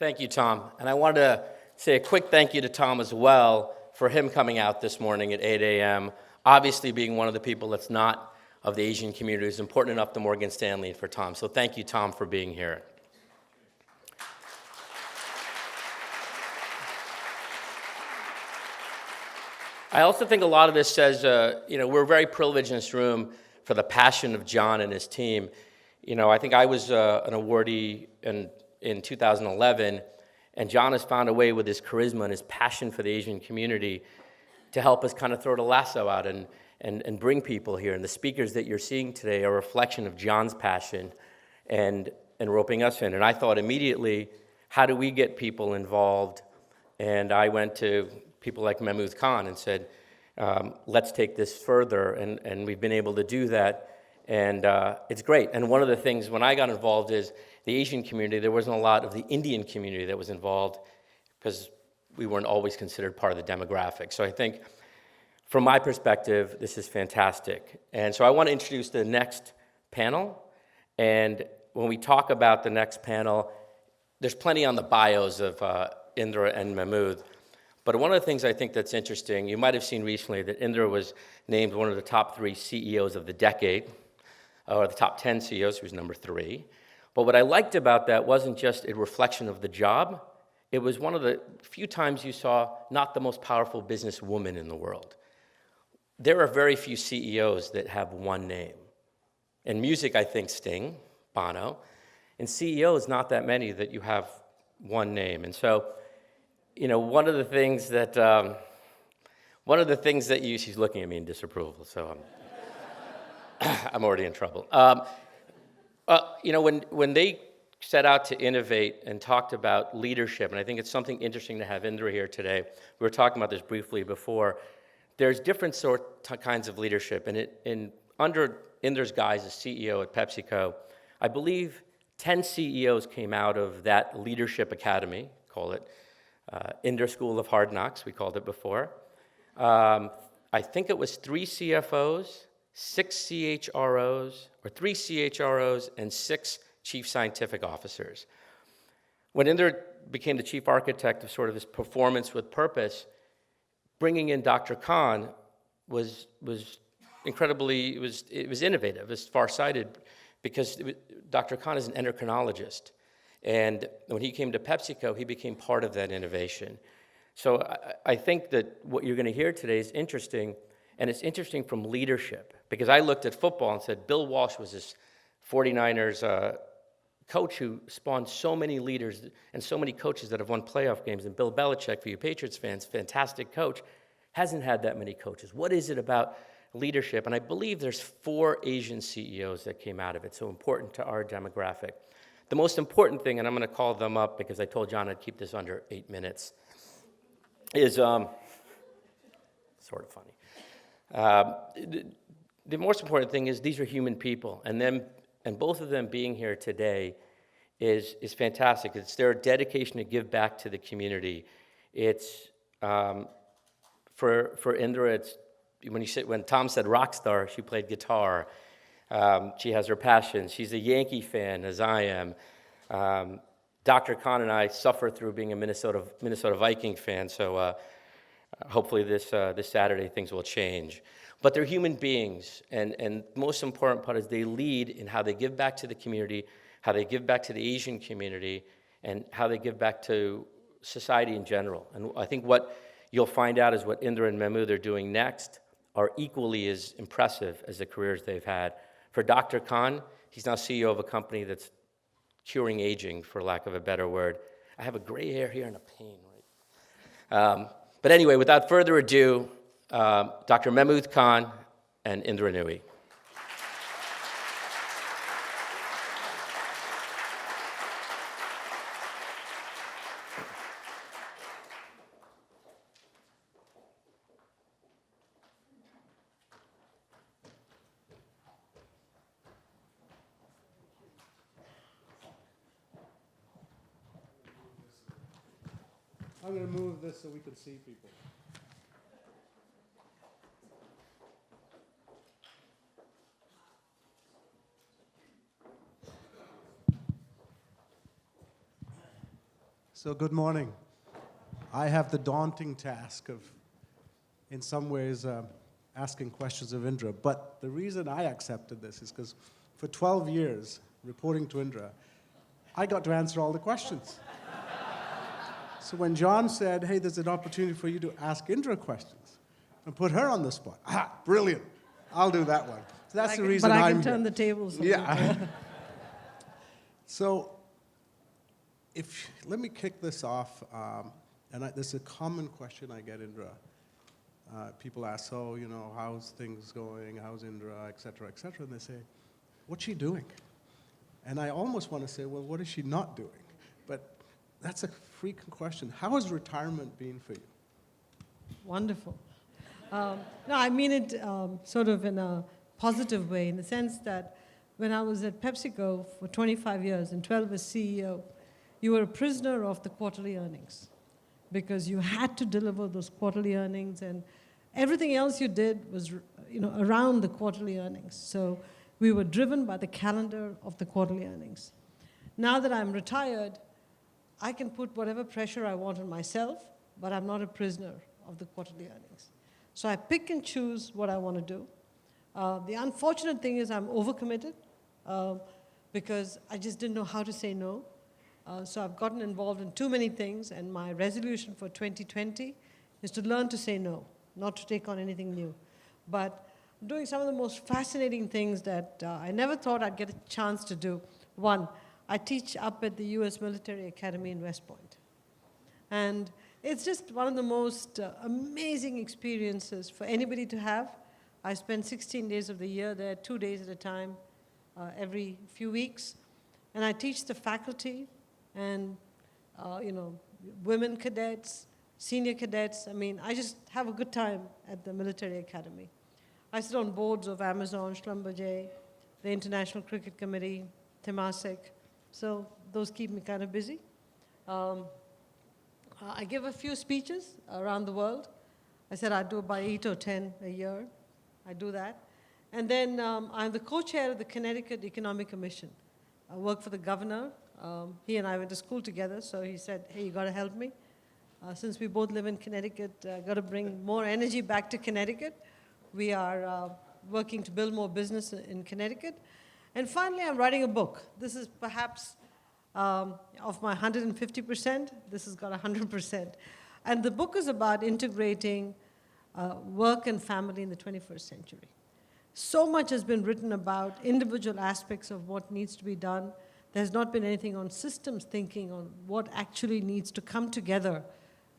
Thank you, Tom. And I wanted to say a quick thank you to Tom as well for him coming out this morning at 8 a.m. Obviously, being one of the people that's not of the Asian community is important enough to Morgan Stanley and for Tom. So thank you, Tom, for being here. I also think a lot of this says, we're very privileged in this room for the passion of John and his team. I think I was an awardee in 2011, and John has found a way with his charisma and his passion for the Asian community to help us kind of throw the lasso out and bring people here. And the speakers that you're seeing today are a reflection of John's passion and roping us in. And I thought immediately, how do we get people involved? And I went to people like Mahmood Khan and said, let's take this further. And we've been able to do that. And it's great. And one of the things when I got involved is the Asian community, there wasn't a lot of the Indian community that was involved because we weren't always considered part of the demographic. So I think from my perspective, this is fantastic. And so I want to introduce the next panel. And when we talk about the next panel, there's plenty on the bios of Indra and Mahmood. But one of the things I think that's interesting, you might have seen recently that Indra was named one of the top 3 CEOs of the decade, or the top 10 CEOs, he was number 3. But what I liked about that wasn't just a reflection of the job, it was one of the few times you saw not the most powerful businesswoman in the world. There are very few CEOs that have one name. In music, I think Sting, Bono. In CEOs, not that many that you have one name. And so, one of the things that she's looking at me in disapproval, so I'm already in trouble. When they set out to innovate and talked about leadership, and I think it's something interesting to have Indra here today. We were talking about this briefly before. There's different kinds of leadership, and under Indra's guise as CEO at PepsiCo, I believe 10 CEOs came out of that leadership academy, call it Indra School of Hard Knocks, we called it before. I think it was 3 CFOs, 6 CHROs, or 3 CHROs, and 6 chief scientific officers. When Indra became the chief architect of sort of this performance with purpose, bringing in Dr. Khan was incredibly, it was innovative, it was far-sighted, because Dr. Khan is an endocrinologist. And when he came to PepsiCo, he became part of that innovation. So I think that what you're going to hear today is interesting, and it's interesting from leadership, because I looked at football and said Bill Walsh was this 49ers coach who spawned so many leaders and so many coaches that have won playoff games, and Bill Belichick, for you Patriots fans, fantastic coach, hasn't had that many coaches. What is it about leadership? And I believe there's 4 Asian CEOs that came out of it, so important to our demographic. The most important thing, and I'm going to call them up because I told John I'd keep this under 8 minutes, is sort of funny. The most important thing is these are human people, and both of them being here today is fantastic. It's their dedication to give back to the community. It's for Indra. It's when Tom said rock star, she played guitar. She has her passion. She's a Yankee fan, as I am. Dr. Khan and I suffer through being a Minnesota Viking fan, so hopefully this Saturday things will change. But they're human beings, and the most important part is they lead in how they give back to the community, how they give back to the Asian community, and how they give back to society in general. And I think what you'll find out is what Indra and Mahmood are doing next are equally as impressive as the careers they've had. For Dr. Khan, he's now CEO of a company that's curing aging, for lack of a better word. I have a gray hair here and a pain, right? But anyway, without further ado, Dr. Mahmood Khan and Indra Nooyi. I'm going to move this so we can see people. So good morning. I have the daunting task of, in some ways, asking questions of Indra. But the reason I accepted this is because for 12 years, reporting to Indra, I got to answer all the questions. So when John said, hey, there's an opportunity for you to ask Indra questions and put her on the spot, brilliant. I'll do that one. So that's the reason I'm here. But I can turn the tables. Yeah. So let me kick this off, this is a common question I get, Indra. People ask, so, how's things going, how's Indra, et cetera, and they say, what's she doing? And I almost want to say, well, what is she not doing? But that's a freaking question. How has retirement been for you? Wonderful. No, I mean it sort of in a positive way, in the sense that when I was at PepsiCo for 25 years and 12 as CEO, you were a prisoner of the quarterly earnings because you had to deliver those quarterly earnings, and everything else you did was around the quarterly earnings. So we were driven by the calendar of the quarterly earnings. Now that I'm retired, I can put whatever pressure I want on myself, but I'm not a prisoner of the quarterly earnings. So I pick and choose what I want to do. The unfortunate thing is I'm overcommitted because I just didn't know how to say no. So I've gotten involved in too many things, and my resolution for 2020 is to learn to say no, not to take on anything new. But I'm doing some of the most fascinating things that I never thought I'd get a chance to do. One, I teach up at the U.S. Military Academy in West Point. And it's just one of the most amazing experiences for anybody to have. I spend 16 days of the year there, 2 days at a time, every few weeks. And I teach the faculty and, women cadets, senior cadets. I mean, I just have a good time at the military academy. I sit on boards of Amazon, Schlumberger, the International Cricket Committee, Temasek. So those keep me kind of busy. I give a few speeches around the world. I said I'd do about 8 or 10 a year. I do that. And then I'm the co-chair of the Connecticut Economic Commission. I work for the governor. He and I went to school together, so he said, hey, you got to help me. Since we both live in Connecticut, got to bring more energy back to Connecticut. We are working to build more business in Connecticut. And finally, I'm writing a book. This is perhaps of my 150%, this has got 100%. And the book is about integrating work and family in the 21st century. So much has been written about individual aspects of what needs to be done. There's not been anything on systems thinking on what actually needs to come together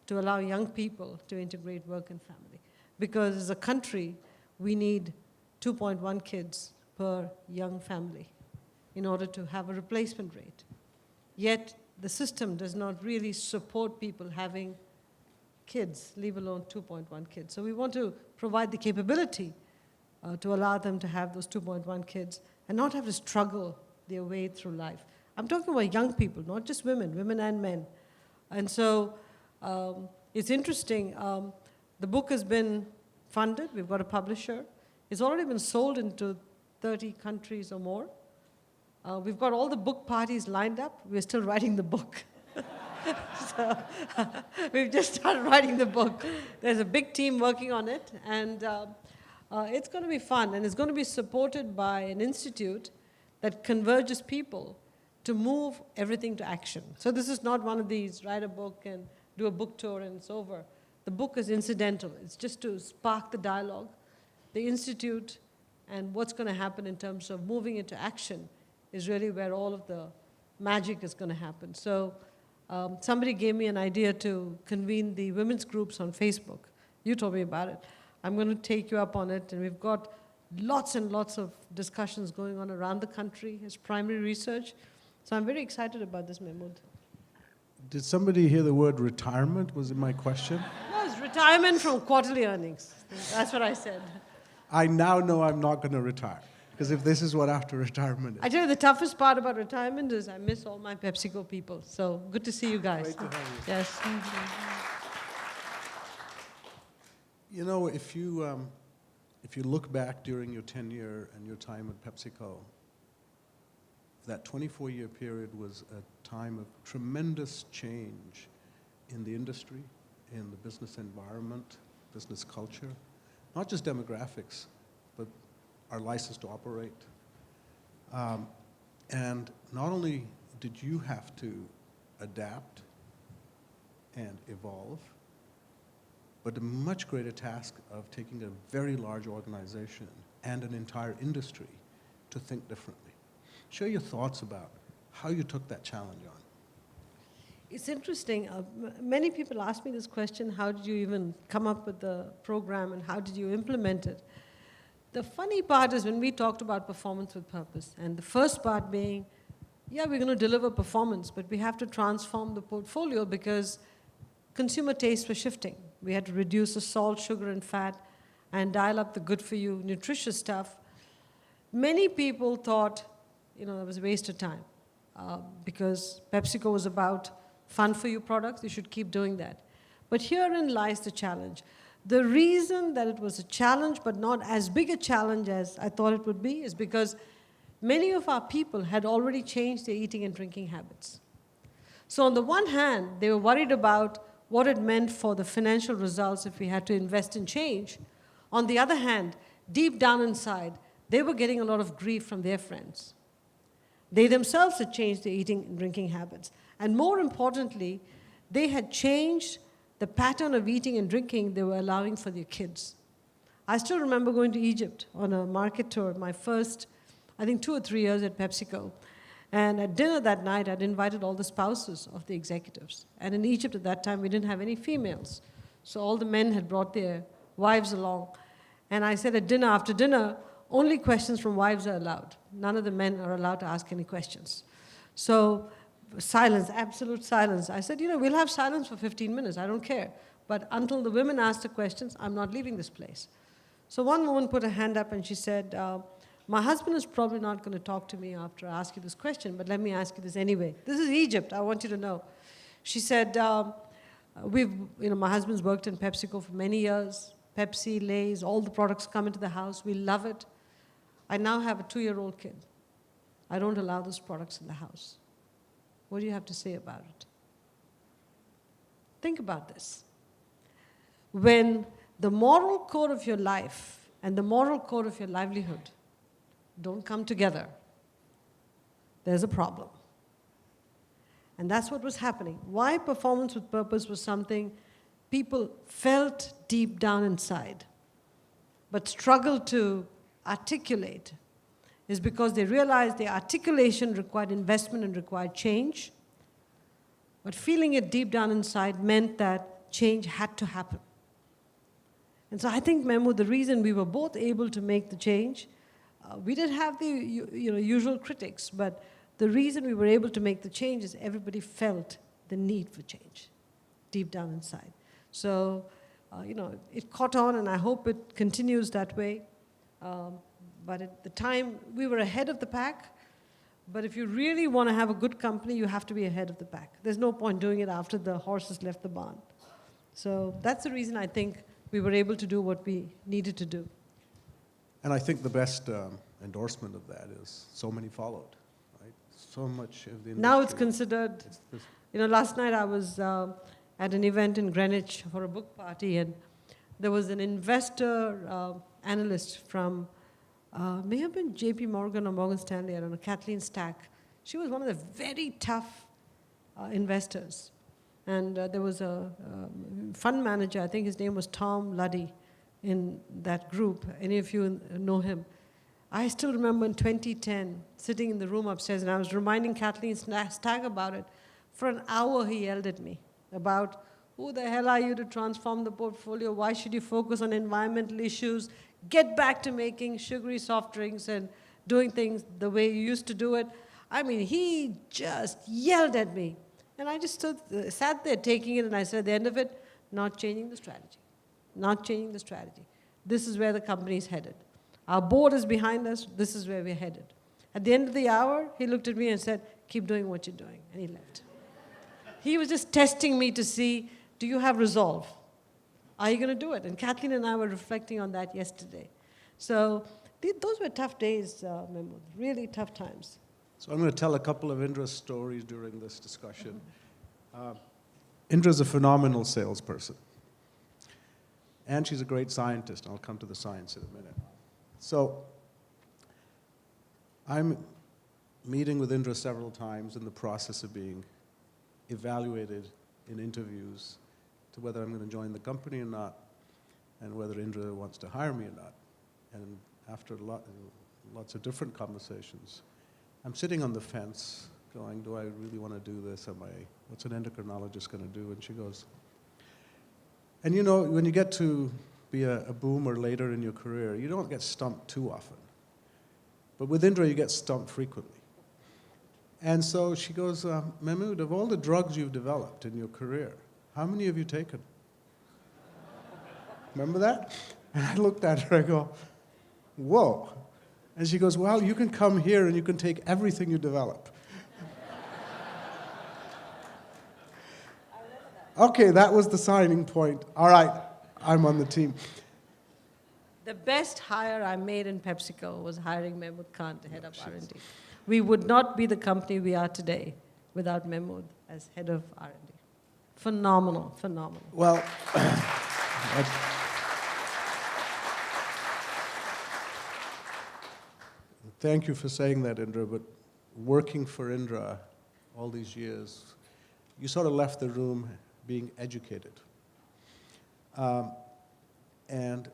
to allow young people to integrate work and family. Because as a country, we need 2.1 kids per young family in order to have a replacement rate. Yet the system does not really support people having kids, leave alone 2.1 kids. So we want to provide the capability to allow them to have those 2.1 kids and not have to struggle their way through life. I'm talking about young people, not just women and men. And so it's interesting. The book has been funded. We've got a publisher. It's already been sold into 30 countries or more. We've got all the book parties lined up. We're still writing the book. So we've just started writing the book. There's a big team working on it, and it's going to be fun, and it's going to be supported by an institute that converges people to move everything to action. So this is not one of these, write a book and do a book tour and it's over. The book is incidental. It's just to spark the dialogue. The institute and what's going to happen in terms of moving into action is really where all of the magic is going to happen. So somebody gave me an idea to convene the women's groups on Facebook. You told me about it. I'm going to take you up on it, and we've got lots and lots of discussions going on around the country as primary research. So I'm very excited about this, Mahmood. Did somebody hear the word retirement? Was it my question? No, it's retirement from quarterly earnings. That's what I said. I now know I'm not going to retire, because if this is what after retirement is. I tell you, the toughest part about retirement is I miss all my PepsiCo people. So good to see you guys. Great to have you. Yes. You know, if you look back during your tenure and your time at PepsiCo, that 24-year period was a time of tremendous change in the industry, in the business environment, business culture, not just demographics, but our license to operate. And not only did you have to adapt and evolve, but a much greater task of taking a very large organization and an entire industry to think differently. Share your thoughts about how you took that challenge on. It's interesting. Many people ask me this question, how did you even come up with the program and how did you implement it? The funny part is when we talked about performance with purpose, and the first part being, yeah, we're going to deliver performance, but we have to transform the portfolio because consumer tastes were shifting. We had to reduce the salt, sugar, and fat and dial up the good-for-you, nutritious stuff. Many people thought, it was a waste of time because PepsiCo was about fun-for-you products. You should keep doing that. But herein lies the challenge. The reason that it was a challenge, but not as big a challenge as I thought it would be, is because many of our people had already changed their eating and drinking habits. So on the one hand, they were worried about what it meant for the financial results if we had to invest in change. On the other hand, deep down inside, they were getting a lot of grief from their friends. They themselves had changed their eating and drinking habits. And more importantly, they had changed the pattern of eating and drinking they were allowing for their kids. I still remember going to Egypt on a market tour, my first, I think 2 or 3 years at PepsiCo. And at dinner that night, I'd invited all the spouses of the executives. And in Egypt at that time, we didn't have any females. So all the men had brought their wives along. And I said at dinner, after dinner, only questions from wives are allowed. None of the men are allowed to ask any questions. So silence, absolute silence. I said, we'll have silence for 15 minutes, I don't care. But until the women ask the questions, I'm not leaving this place. So one woman put her hand up and she said, my husband is probably not going to talk to me after I ask you this question, but let me ask you this anyway. This is Egypt, I want you to know. She said, my husband's worked in PepsiCo for many years. Pepsi, Lay's, all the products come into the house. We love it. I now have a 2-year-old kid. I don't allow those products in the house. What do you have to say about it? Think about this. When the moral code of your life and the moral code of your livelihood don't come together, there's a problem. And that's what was happening. Why performance with purpose was something people felt deep down inside, but struggled to articulate, is because they realized the articulation required investment and required change, but feeling it deep down inside meant that change had to happen. And so I think, Memo, the reason we were both able to make the change, we did have the usual critics, but the reason we were able to make the change is everybody felt the need for change deep down inside. So, it caught on, and I hope it continues that way. But at the time, we were ahead of the pack. But if you really want to have a good company, you have to be ahead of the pack. There's no point doing it after the horses left the barn. So that's the reason I think we were able to do what we needed to do. And I think the best endorsement of that is so many followed, right? So much of the industry. Now it's considered, last night I was at an event in Greenwich for a book party, and there was an investor analyst from, may have been JP Morgan or Morgan Stanley, I don't know, Kathleen Stack. She was one of the very tough investors. And there was a fund manager, I think his name was Tom Luddy, in that group. Any of you know him? I still remember in 2010, sitting in the room upstairs, and I was reminding Kathleen Stack about it. For an hour, he yelled at me about, who the hell are you to transform the portfolio? Why should you focus on environmental issues? Get back to making sugary soft drinks and doing things the way you used to do it. I mean, he just yelled at me. And I just sat there taking it, and I said at the end of it, not changing the strategy. Not changing the strategy. This is where the company is headed. Our board is behind us. This is where we're headed. At the end of the hour, he looked at me and said, keep doing what you're doing. And he left. He was just testing me to see, do you have resolve? Are you going to do it? And Kathleen and I were reflecting on that yesterday. So those were tough days, Memo, really tough times. So I'm going to tell a couple of Indra's stories during this discussion. Indra's a phenomenal salesperson. And she's a great scientist. I'll come to the science in a minute. So I'm meeting with Indra several times in the process of being evaluated in interviews to whether I'm going to join the company or not, and whether Indra wants to hire me or not. And after lots of different conversations, I'm sitting on the fence going, do I really want to do this? What's an endocrinologist going to do? And she goes, and you know, when you get to be a boomer later in your career, you don't get stumped too often. But with Indra, you get stumped frequently. And so she goes, Mahmood, of all the drugs you've developed in your career, how many have you taken? Remember that? And I looked at her, I go, whoa. And she goes, well, you can come here and you can take everything you develop. Okay, that was the signing point. All right, I'm on the team. The best hire I made in PepsiCo was hiring Mahmood Khan to head up R&D. We would not be the company we are today without Mahmood as head of R&D. Phenomenal, phenomenal. Well, thank you for saying that, Indra, but working for Indra all these years, you sort of left the room being educated. And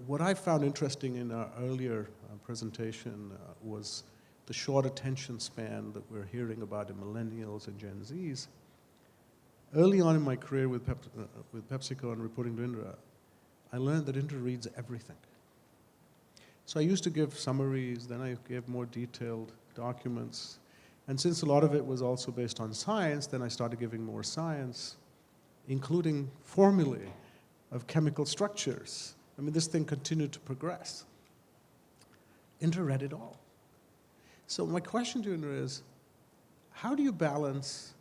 what I found interesting in our earlier presentation was the short attention span that we're hearing about in millennials and Gen Zs. Early on in my career with PepsiCo and reporting to Indra, I learned that Indra reads everything. So I used to give summaries, then I gave more detailed documents. And since a lot of it was also based on science, then I started giving more science, including formulae of chemical structures. I mean, this thing continued to progress. Indra read it all. So my question to Indra is, how do you balance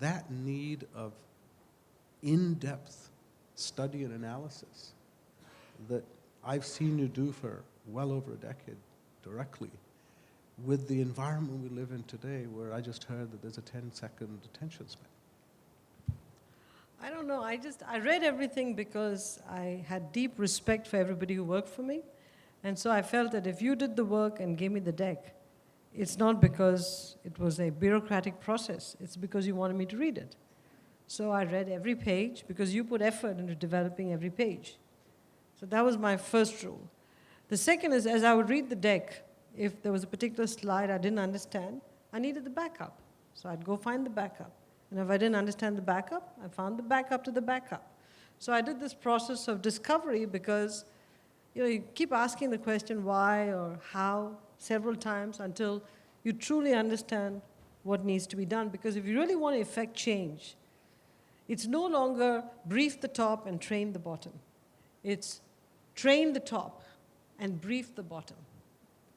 that need of in-depth study and analysis that I've seen you do for well over a decade directly with the environment we live in today, where I just heard that there's a 10-second attention span? I don't know. I read everything because I had deep respect for everybody who worked for me. And so I felt that if you did the work and gave me the deck, it's not because it was a bureaucratic process. It's because you wanted me to read it. So I read every page because you put effort into developing every page. So that was my first rule. The second is, as I would read the deck, if there was a particular slide I didn't understand, I needed the backup. So I'd go find the backup. And if I didn't understand the backup, I found the backup to the backup. So I did this process of discovery because you keep asking the question why or how several times until you truly understand what needs to be done. Because if you really want to effect change, it's no longer brief the top and train the bottom. It's train the top and brief the bottom.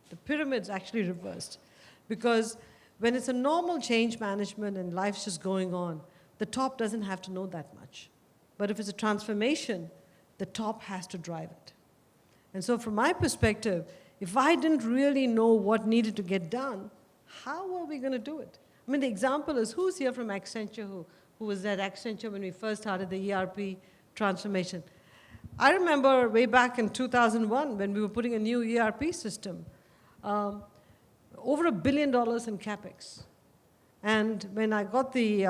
The pyramid's actually reversed. Because when it's a normal change management and life's just going on, the top doesn't have to know that much. But if it's a transformation, the top has to drive it. And so from my perspective, if I didn't really know what needed to get done, how are we going to do it? I mean, the example is, who's here from Accenture, who was at Accenture when we first started the ERP transformation? I remember way back in 2001 when we were putting a new ERP system, over $1 billion in CapEx. And when I got the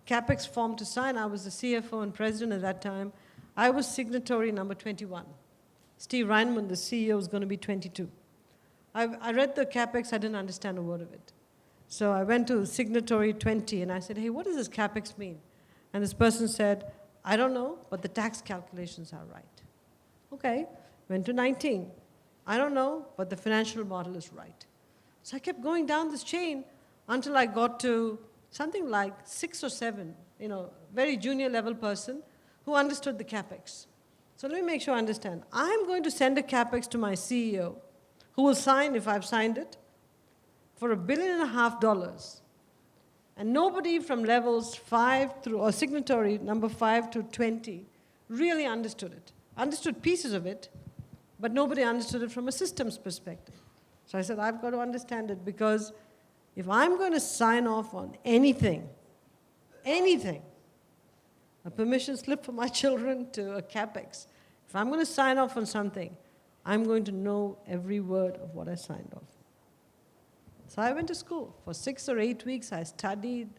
CapEx form to sign, I was the CFO and president at that time. I was signatory number 21. Steve Reinemund, the CEO, was going to be 22. I read the CapEx, I didn't understand a word of it. So I went to signatory 20 and I said, hey, what does this CapEx mean? And this person said, I don't know, but the tax calculations are right. Okay, went to 19. I don't know, but the financial model is right. So I kept going down this chain until I got to something like 6 or 7, very junior level person who understood the CapEx. So let me make sure I understand. I'm going to send a CapEx to my CEO, who will sign if I've signed it, for $1.5 billion. And nobody from levels 5 through, or signatory number 5 to 20, really understood it. Understood pieces of it, but nobody understood it from a systems perspective. So I said, I've got to understand it because if I'm going to sign off on anything, a permission slip for my children to a CapEx, if I'm going to sign off on something, I'm going to know every word of what I signed off. So I went to school. For 6 or 8 weeks, I studied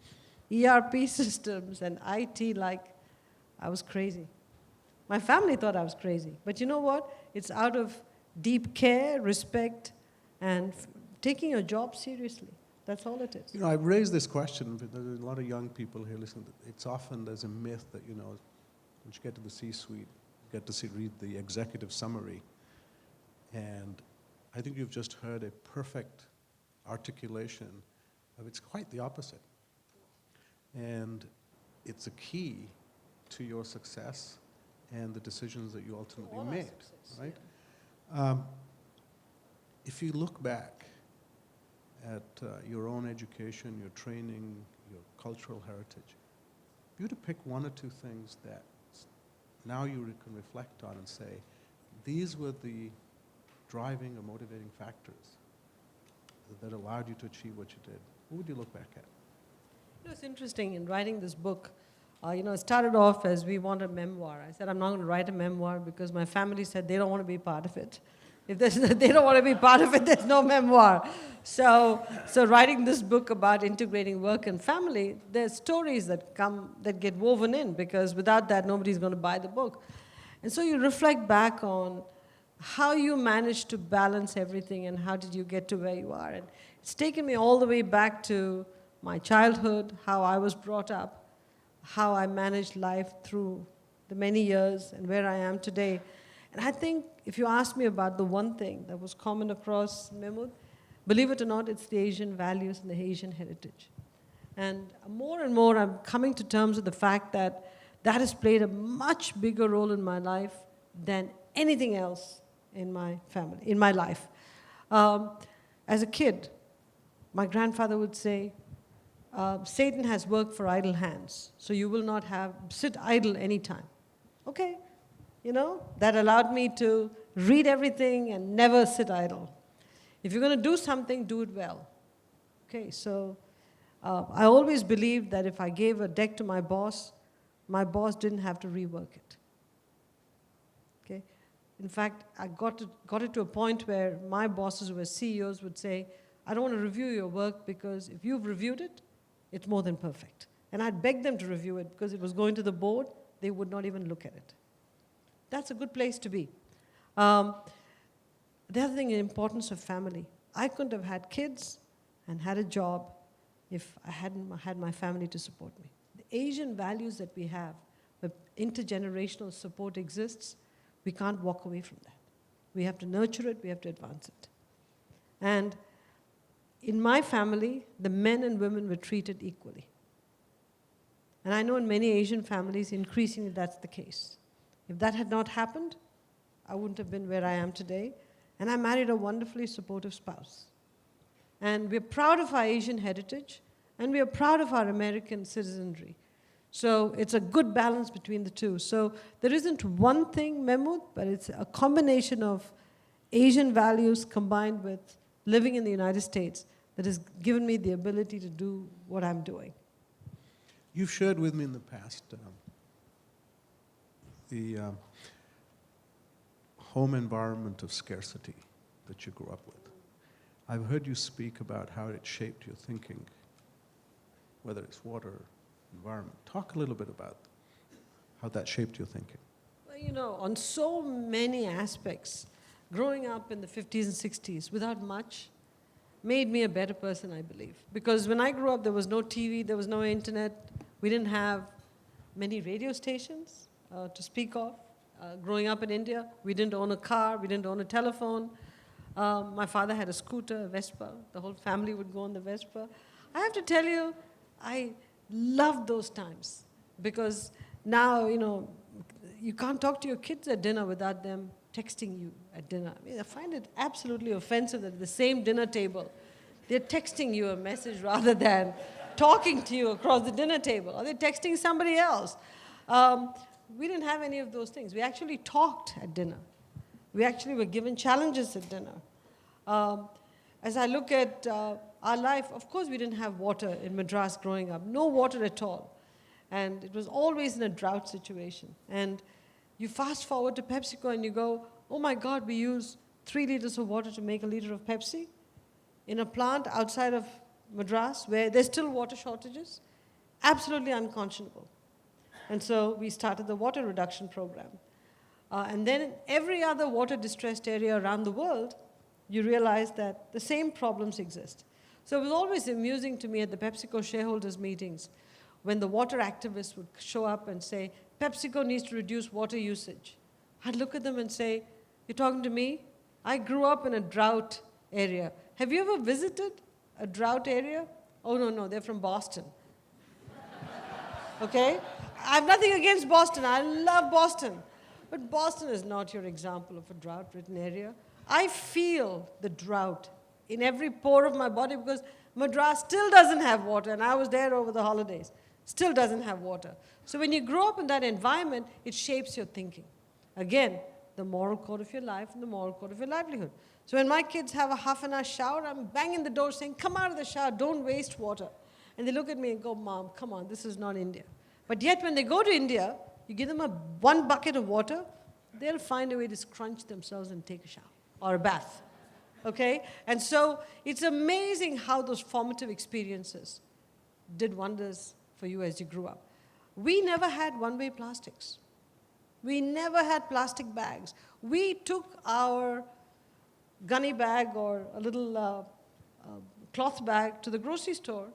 ERP systems and IT like I was crazy. My family thought I was crazy. But you know what? It's out of deep care, respect, and taking your job seriously. That's all it is. You know, I've raised this question, but there's a lot of young people here listening. It's often, there's a myth that, you know, once you get to the C-suite, you get to read the executive summary. And I think you've just heard a perfect articulation of it's quite the opposite. And it's a key to your success and the decisions that you ultimately made, success, right? Yeah. If you look back at your own education, your training, your cultural heritage, if you were to pick one or two things that now you can reflect on and say, these were the driving or motivating factors that allowed you to achieve what you did, what would you look back at? You know, it's interesting, in writing this book, it started off as we want a memoir. I said, I'm not going to write a memoir because my family said they don't want to be part of it. If they don't want to be part of it, there's no memoir. So writing this book about integrating work and family, there's stories that get woven in, because without that, nobody's going to buy the book. And so you reflect back on how you managed to balance everything and how did you get to where you are. And it's taken me all the way back to my childhood, how I was brought up, how I managed life through the many years and where I am today. And I think if you ask me about the one thing that was common across Mehmood, believe it or not, it's the Asian values and the Asian heritage. And more I'm coming to terms with the fact that that has played a much bigger role in my life than anything else in my family, in my life. As a kid, my grandfather would say, Satan has work for idle hands, so you will not sit idle anytime. Okay, that allowed me to read everything and never sit idle. If you're going to do something, do it well. Okay, so I always believed that if I gave a deck to my boss didn't have to rework it. Okay, in fact, I got it to a point where my bosses who were CEOs would say, I don't want to review your work because if you've reviewed it, it's more than perfect. And I'd beg them to review it because it was going to the board, they would not even look at it. That's a good place to be. The other thing, the importance of family. I couldn't have had kids and had a job if I hadn't had my family to support me. The Asian values that we have, where intergenerational support exists, we can't walk away from that. We have to nurture it, we have to advance it. And in my family, the men and women were treated equally. And I know in many Asian families, increasingly that's the case. If that had not happened, I wouldn't have been where I am today. And I married a wonderfully supportive spouse. And we're proud of our Asian heritage, and we are proud of our American citizenry. So it's a good balance between the two. So there isn't one thing, Mehmood, but it's a combination of Asian values combined with living in the United States that has given me the ability to do what I'm doing. You've shared with me in the past the home environment of scarcity that you grew up with. I've heard you speak about how it shaped your thinking, whether it's water, environment. Talk a little bit about how that shaped your thinking. Well, on so many aspects, growing up in the 50s and 60s without much made me a better person, I believe. Because when I grew up, there was no TV, there was no internet. We didn't have many radio stations to speak of. Growing up in India, we didn't own a car, we didn't own a telephone. My father had a scooter, a Vespa. The whole family would go on the Vespa. I have to tell you, I loved those times. Because now, you can't talk to your kids at dinner without them texting you at dinner. I find it absolutely offensive that at the same dinner table, they're texting you a message rather than talking to you across the dinner table, or they're texting somebody else. We didn't have any of those things. We actually talked at dinner. We actually were given challenges at dinner. As I look at our life, of course, we didn't have water in Madras growing up, no water at all. And it was always in a drought situation. And you fast forward to PepsiCo and you go, oh my God, we use 3 liters of water to make a liter of Pepsi in a plant outside of Madras where there's still water shortages. Absolutely unconscionable. And so we started the water reduction program. And then in every other water distressed area around the world, you realize that the same problems exist. So it was always amusing to me at the PepsiCo shareholders meetings when the water activists would show up and say, PepsiCo needs to reduce water usage. I'd look at them and say, you're talking to me? I grew up in a drought area. Have you ever visited a drought area? Oh, no, they're from Boston. Okay? I have nothing against Boston. I love Boston. But Boston is not your example of a drought-ridden area. I feel the drought in every pore of my body because Madras still doesn't have water, and I was there over the holidays. Still doesn't have water. So when you grow up in that environment, it shapes your thinking. Again, the moral code of your life and the moral code of your livelihood. So when my kids have a half-an-hour shower, I'm banging the door saying, come out of the shower, don't waste water. And they look at me and go, Mom, come on, this is not India. But yet when they go to India, you give them one bucket of water, they'll find a way to scrunch themselves and take a shower or a bath. Okay? And so it's amazing how those formative experiences did wonders for you as you grew up. We never had one-way plastics. We never had plastic bags. We took our gunny bag or a little cloth bag to the grocery store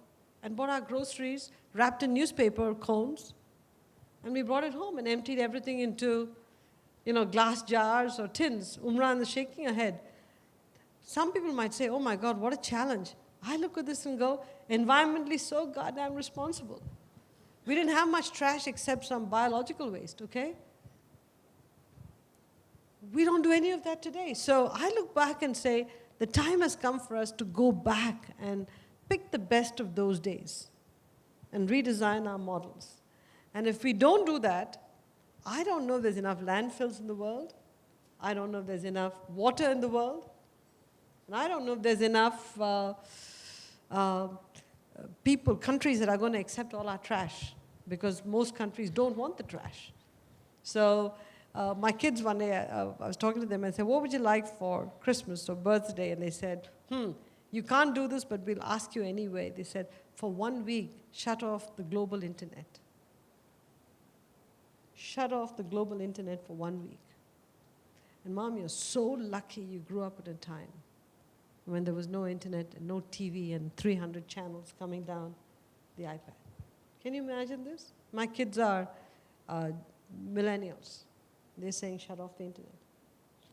and bought our groceries wrapped in newspaper cones, and we brought it home and emptied everything into, glass jars or tins. Umran is shaking her head. Some people might say, oh my God, what a challenge. I look at this and go, environmentally so goddamn responsible. We didn't have much trash except some biological waste, okay? We don't do any of that today. So I look back and say, the time has come for us to go back and pick the best of those days and redesign our models. And if we don't do that, I don't know if there's enough landfills in the world. I don't know if there's enough water in the world. And I don't know if there's enough countries that are going to accept all our trash, because most countries don't want the trash. So my kids one day, I was talking to them and said, what would you like for Christmas or birthday? And they said, you can't do this, but we'll ask you anyway. They said, for 1 week, shut off the global internet. Shut off the global internet for 1 week. And Mom, you're so lucky you grew up at a time when there was no internet and no TV and 300 channels coming down the iPad. Can you imagine this? My kids are millennials. They're saying shut off the internet.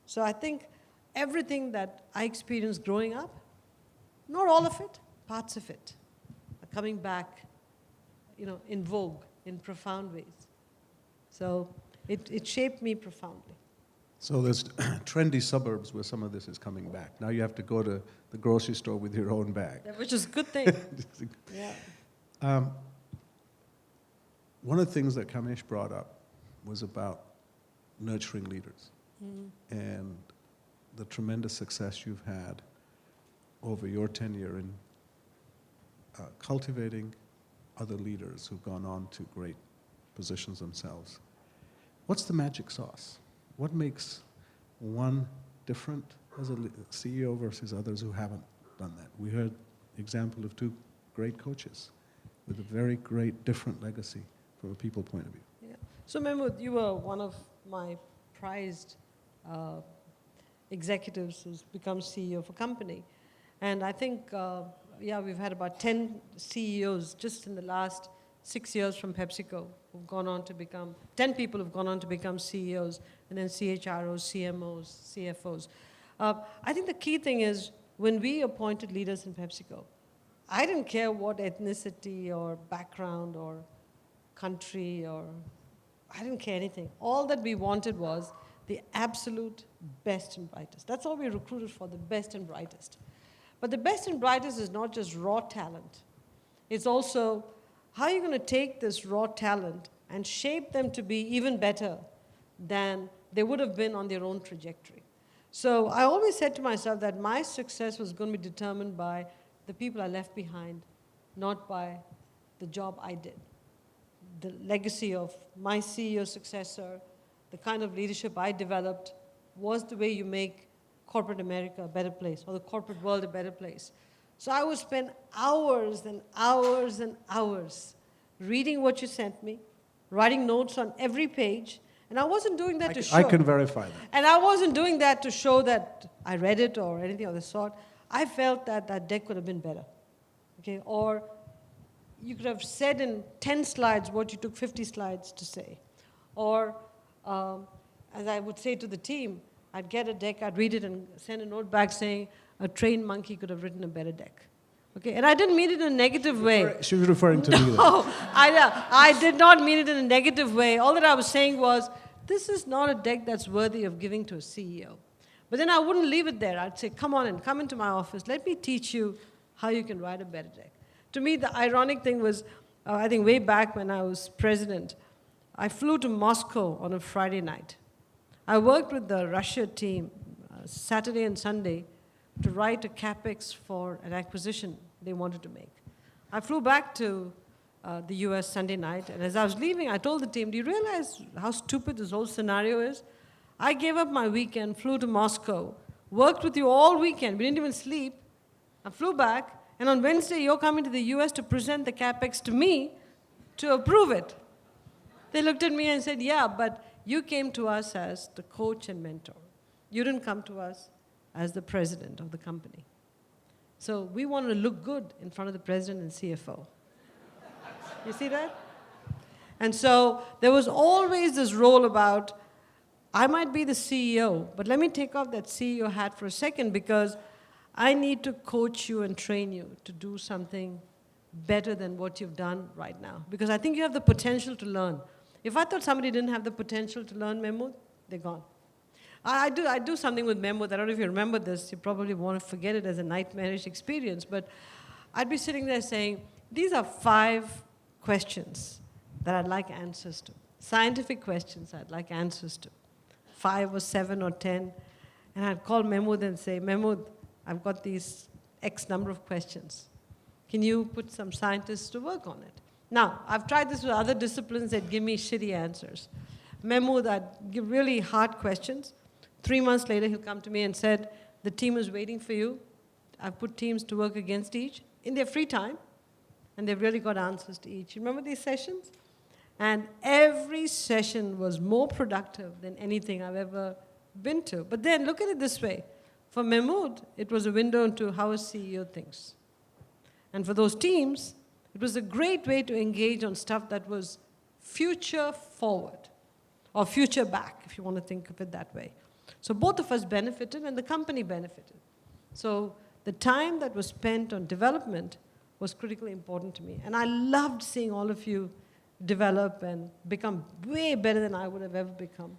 So I think everything that I experienced growing up, not all of it, parts of it, are coming back, in vogue in profound ways. So it shaped me profoundly. So there's trendy suburbs where some of this is coming back. Now you have to go to the grocery store with your own bag. Which is a good thing. Yeah. One of the things that Kamesh brought up was about nurturing leaders and the tremendous success you've had over your tenure in cultivating other leaders who've gone on to great positions themselves. What's the magic sauce? What makes one different as a CEO versus others who haven't done that? We heard the example of 2 great coaches with a very great different legacy from a people point of view. Yeah. So Mahmood, you were one of my prized executives who's become CEO of a company. And I think, we've had about 10 CEOs just in the last 6 years from PepsiCo who've gone on to become, 10 people have gone on to become CEOs, and then CHROs, CMOs, CFOs. I think the key thing is when we appointed leaders in PepsiCo, I didn't care what ethnicity or background or country I didn't care anything. All that we wanted was the absolute best and brightest. That's all we recruited for, the best and brightest. But the best and brightest is not just raw talent. It's also how are you going to take this raw talent and shape them to be even better than they would have been on their own trajectory. So I always said to myself that my success was going to be determined by the people I left behind, not by the job I did. The legacy of my CEO successor, the kind of leadership I developed, was the way you make corporate America a better place, or the corporate world a better place. So I would spend hours and hours and hours reading what you sent me, writing notes on every page, and I wasn't doing that to show. I can verify that. And I wasn't doing that to show that I read it or anything of the sort. I felt that that deck could have been better. Okay? Or you could have said in 10 slides what you took 50 slides to say. Or, as I would say to the team, I'd get a deck, I'd read it and send a note back saying, a trained monkey could have written a better deck. Okay? And I didn't mean it in a negative way. She was referring to me then. No, I did not mean it in a negative way. All that I was saying was, this is not a deck that's worthy of giving to a CEO. But then I wouldn't leave it there. I'd say, come on in, come into my office. Let me teach you how you can write a better deck. To me, the ironic thing was, I think way back when I was president, I flew to Moscow on a Friday night. I worked with the Russia team Saturday and Sunday to write a capex for an acquisition they wanted to make. I flew back to the US Sunday night, and as I was leaving, I told the team, do you realize how stupid this whole scenario is? I gave up my weekend, flew to Moscow, worked with you all weekend, we didn't even sleep. I flew back, and on Wednesday, you're coming to the US to present the capex to me to approve it. They looked at me and said, yeah, but you came to us as the coach and mentor. You didn't come to us as the president of the company. So we wanted to look good in front of the president and CFO. You see that? And so there was always this role about, I might be the CEO, but let me take off that CEO hat for a second because I need to coach you and train you to do something better than what you've done right now. Because I think you have the potential to learn. If I thought somebody didn't have the potential to learn Mehmood, they're gone. I do something with Mehmood. I don't know if you remember this. You probably want to forget it as a nightmarish experience. But I'd be sitting there saying, these are 5 questions that I'd like answers to. Scientific questions I'd like answers to. 5 or 7 or 10. And I'd call Mehmood and say, Mehmood, I've got these X number of questions. Can you put some scientists to work on it? Now, I've tried this with other disciplines that give me shitty answers. Mehmood, I'd give really hard questions. 3 months later, he'll come to me and said, the team is waiting for you. I've put teams to work against each in their free time, and they've really got answers to each. You remember these sessions? And every session was more productive than anything I've ever been to. But then look at it this way. For Mehmood, it was a window into how a CEO thinks. And for those teams, it was a great way to engage on stuff that was future forward, or future back, if you want to think of it that way. So both of us benefited, and the company benefited. So the time that was spent on development was critically important to me. And I loved seeing all of you develop and become way better than I would have ever become.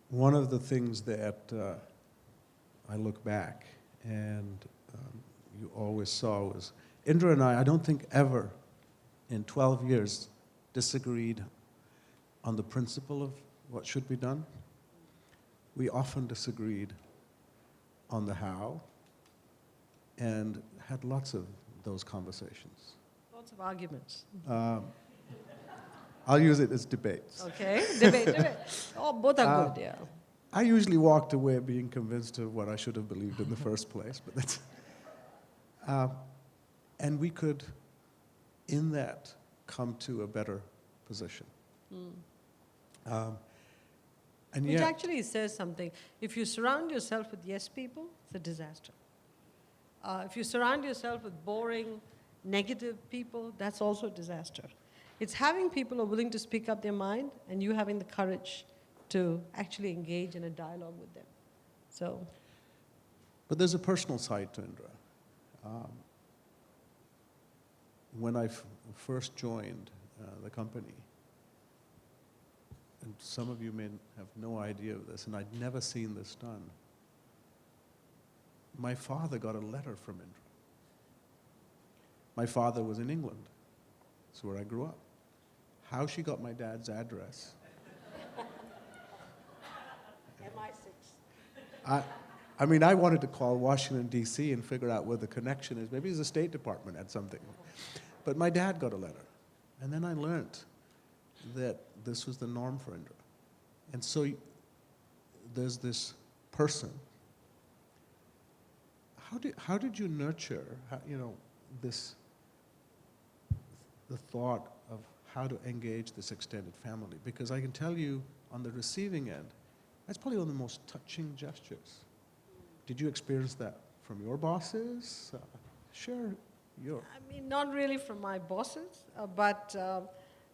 One of the things that I look back and you always saw was, Indra and I don't think ever in 12 years disagreed on the principle of what should be done. We often disagreed on the how and had lots of those conversations. Lots of arguments. I'll use it as debates. Okay, debate. Oh, both are good, yeah. I usually walked away being convinced of what I should have believed in the first place, but that's... and we could, in that, come to a better position. And Which yet, actually says something. If you surround yourself with yes people, it's a disaster. If you surround yourself with boring, negative people, that's also a disaster. It's having people who are willing to speak up their mind and you having the courage to actually engage in a dialogue with them. So, but there's a personal side to Indra. When I first joined the company, and some of you may have no idea of this, and I'd never seen this done, my father got a letter from Indra. My father was in England. That's where I grew up. How she got my dad's address, MI6. I mean, I wanted to call Washington, D.C. and figure out where the connection is. Maybe the State Department had something. But my dad got a letter. And then I learned that this was the norm for Indra. And so there's this person. How did you nurture, the thought of how to engage this extended family? Because I can tell you, on the receiving end, that's probably one of the most touching gestures. Did you experience that from your bosses? Share your. I mean, not really from my bosses, but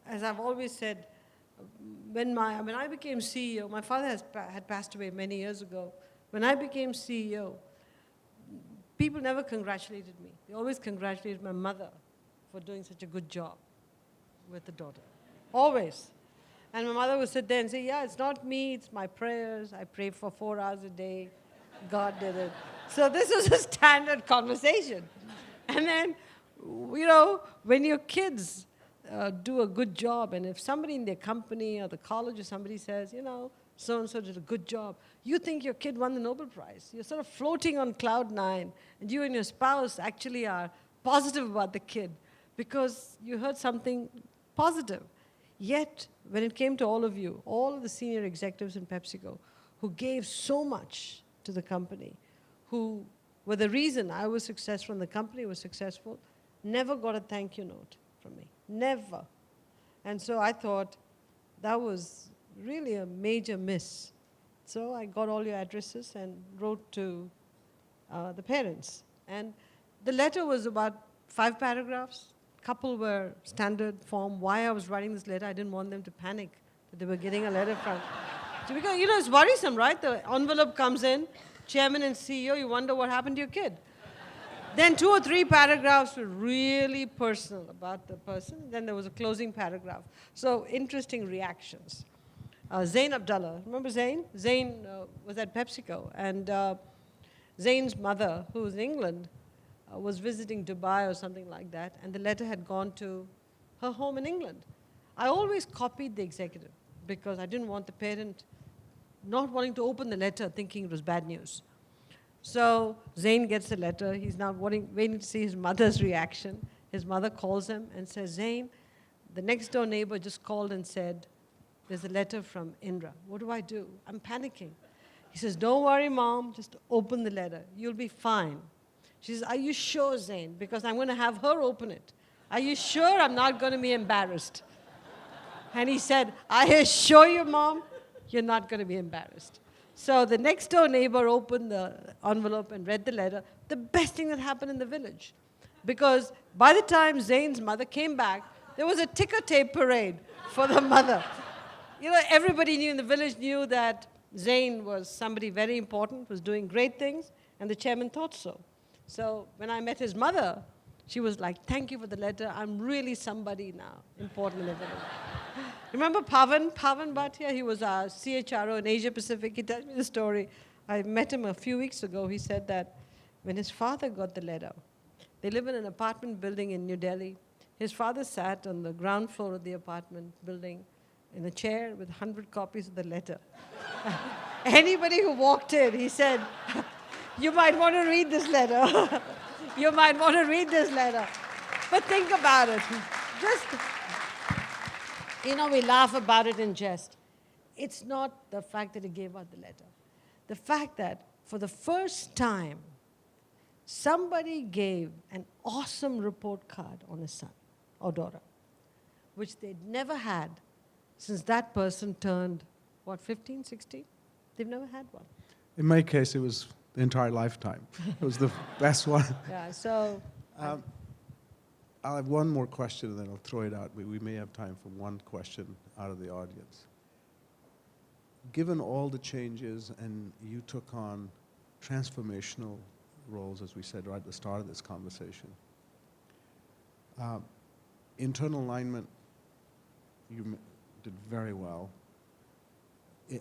as I've always said, when I became CEO, my father had passed away many years ago. When I became CEO, people never congratulated me. They always congratulated my mother for doing such a good job with the daughter. Always. And my mother would sit there and say, yeah, it's not me, it's my prayers. I pray for 4 hours a day. God did it. So this was a standard conversation. And then, when your kids do a good job, and if somebody in their company or the college or somebody says, so-and-so did a good job, you think your kid won the Nobel Prize. You're sort of floating on cloud 9, and you and your spouse actually are positive about the kid because you heard something positive. Yet, when it came to all of you, all of the senior executives in PepsiCo who gave so much to the company, who were the reason I was successful and the company was successful, never got a thank you note from me. Never. And so I thought that was really a major miss. So I got all your addresses and wrote to the parents. And the letter was about 5 paragraphs. Couple were standard form. Why I was writing this letter, I didn't want them to panic that they were getting a letter from. Because, it's worrisome, right? The envelope comes in, chairman and CEO, you wonder what happened to your kid. Then 2 or 3 paragraphs were really personal about the person. Then there was a closing paragraph. So interesting reactions. Zain Abdullah, remember Zain? Zain was at PepsiCo, and Zain's mother, who was in England, was visiting Dubai or something like that, and the letter had gone to her home in England. I always copied the executive because I didn't want the parent not wanting to open the letter thinking it was bad news. So Zain gets the letter. He's now waiting to see his mother's reaction. His mother calls him and says, Zain, the next door neighbor just called and said, there's a letter from Indra. What do I do? I'm panicking. He says, don't worry, Mom, just open the letter. You'll be fine. She says, are you sure, Zain? Because I'm going to have her open it. Are you sure I'm not going to be embarrassed? And he said, I assure you, Mom, you're not going to be embarrassed. So the next door neighbor opened the envelope and read the letter. The best thing that happened in the village. Because by the time Zain's mother came back, there was a ticker tape parade for the mother. Everybody in the village knew that Zain was somebody very important, was doing great things, and the chairman thought so. So when I met his mother, she was like, thank you for the letter. I'm really somebody now, important in the village. Remember Pavan Bhatia? He was our CHRO in Asia Pacific. He tells me the story. I met him a few weeks ago. He said that when his father got the letter, they live in an apartment building in New Delhi. His father sat on the ground floor of the apartment building in a chair with 100 copies of the letter. Anybody who walked in, he said, you might want to read this letter. You might want to read this letter. But think about it. Just, we laugh about it in jest. It's not the fact that he gave out the letter. The fact that for the first time, somebody gave an awesome report card on his son or daughter, which they'd never had since that person turned, 15, 16? They've never had one. In my case, it was the entire lifetime. It was the best one. Yeah, so... I'll have one more question, and then I'll throw it out. We may have time for one question out of the audience. Given all the changes, and you took on transformational roles, as we said right at the start of this conversation, internal alignment, you did very well.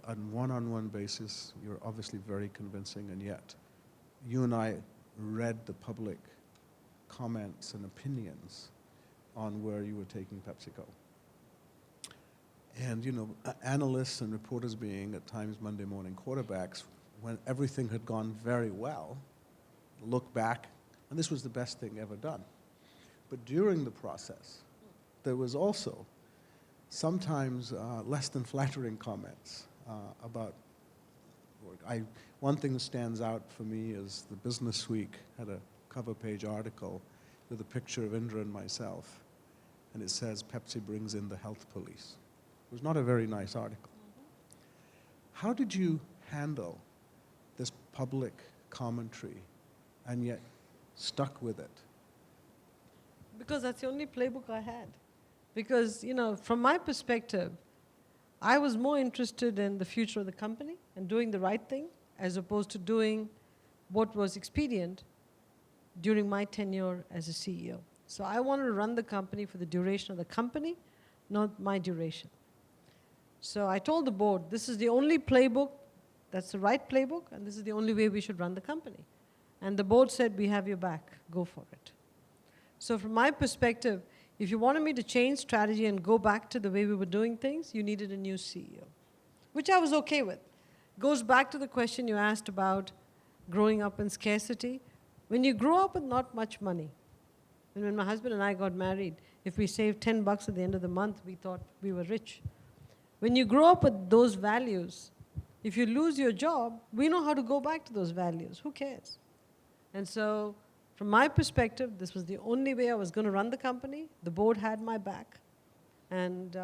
On one-on-one basis, you're obviously very convincing, and yet you and I read the public comments and opinions on where you were taking PepsiCo. And analysts and reporters being at times Monday morning quarterbacks, when everything had gone very well, look back, and this was the best thing ever done. But during the process, there was also sometimes less than flattering comments about work. One thing that stands out for me is the Business Week had a cover page article with a picture of Indra and myself, and it says, "Pepsi brings in the health police." It was not a very nice article. How did you handle this public commentary and yet stuck with it? Because that's the only playbook I had. Because, you know, from my perspective, I was more interested in the future of the company and doing the right thing as opposed to doing what was expedient during my tenure as a CEO. So I wanted to run the company for the duration of the company, not my duration. So I told the board, this is the only playbook, that's the right playbook, and this is the only way we should run the company. And the board said, we have your back, go for it. So from my perspective, if you wanted me to change strategy and go back to the way we were doing things, you needed a new CEO, which I was okay with. Goes back to the question you asked about growing up in scarcity. When you grow up with not much money, and when my husband and I got married, if we saved $10 at the end of the month, we thought we were rich. When you grow up with those values, if you lose your job, we know how to go back to those values. Who cares? And so, from my perspective, this was the only way I was going to run the company. The board had my back. And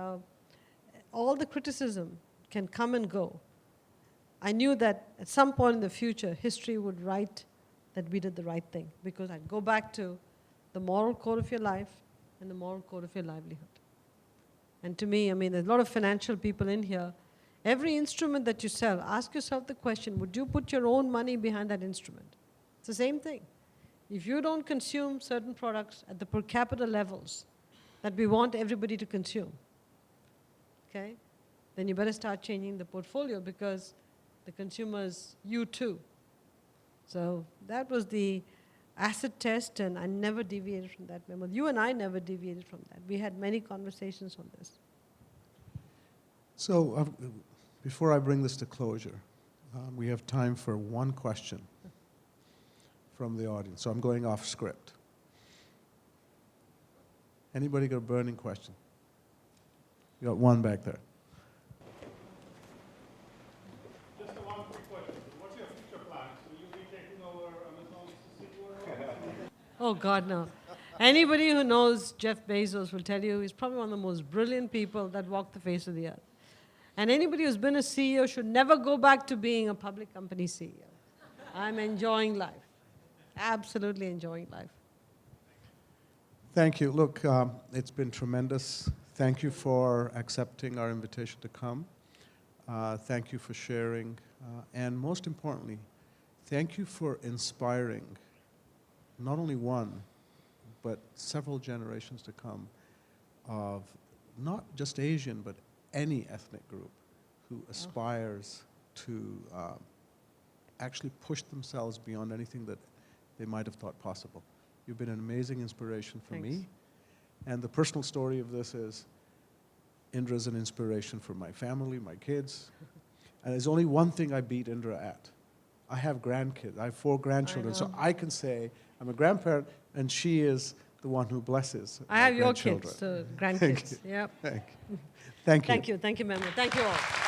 all the criticism can come and go. I knew that at some point in the future, history would write that we did the right thing, because I'd go back to the moral code of your life and the moral code of your livelihood. And to me, I mean, there's a lot of financial people in here. Every instrument that you sell, ask yourself the question, would you put your own money behind that instrument? It's the same thing. If you don't consume certain products at the per capita levels that we want everybody to consume, okay, then you better start changing the portfolio, because the consumers, you too. So that was the acid test, and I never deviated from that memo. You and I never deviated from that. We had many conversations on this. So before I bring this to closure, we have time for one question from the audience. So I'm going off script. Anybody got a burning question? You got one back there. Just one quick question. What's your future plans? Will you be taking over Amazon's CEO? Oh, God, no. Anybody who knows Jeff Bezos will tell you he's probably one of the most brilliant people that walk the face of the earth. And anybody who's been a CEO should never go back to being a public company CEO. I'm enjoying life. Absolutely enjoying life. Thank you. Look, it's been tremendous. Thank you for accepting our invitation to come. Thank you for sharing. And most importantly, thank you for inspiring not only one, but several generations to come of not just Asian, but any ethnic group who aspires to actually push themselves beyond anything that they might have thought possible. You've been an amazing inspiration for me. And the personal story of this is Indra's an inspiration for my family, my kids. And there's only one thing I beat Indra at. I have grandkids. I have 4 grandchildren. So I can say I'm a grandparent, and she is the one who blesses I have my your grandchildren. kids, so grandkids. Yep. Thank you. Thank you. Thank you. Thank you, Memo. Thank you all.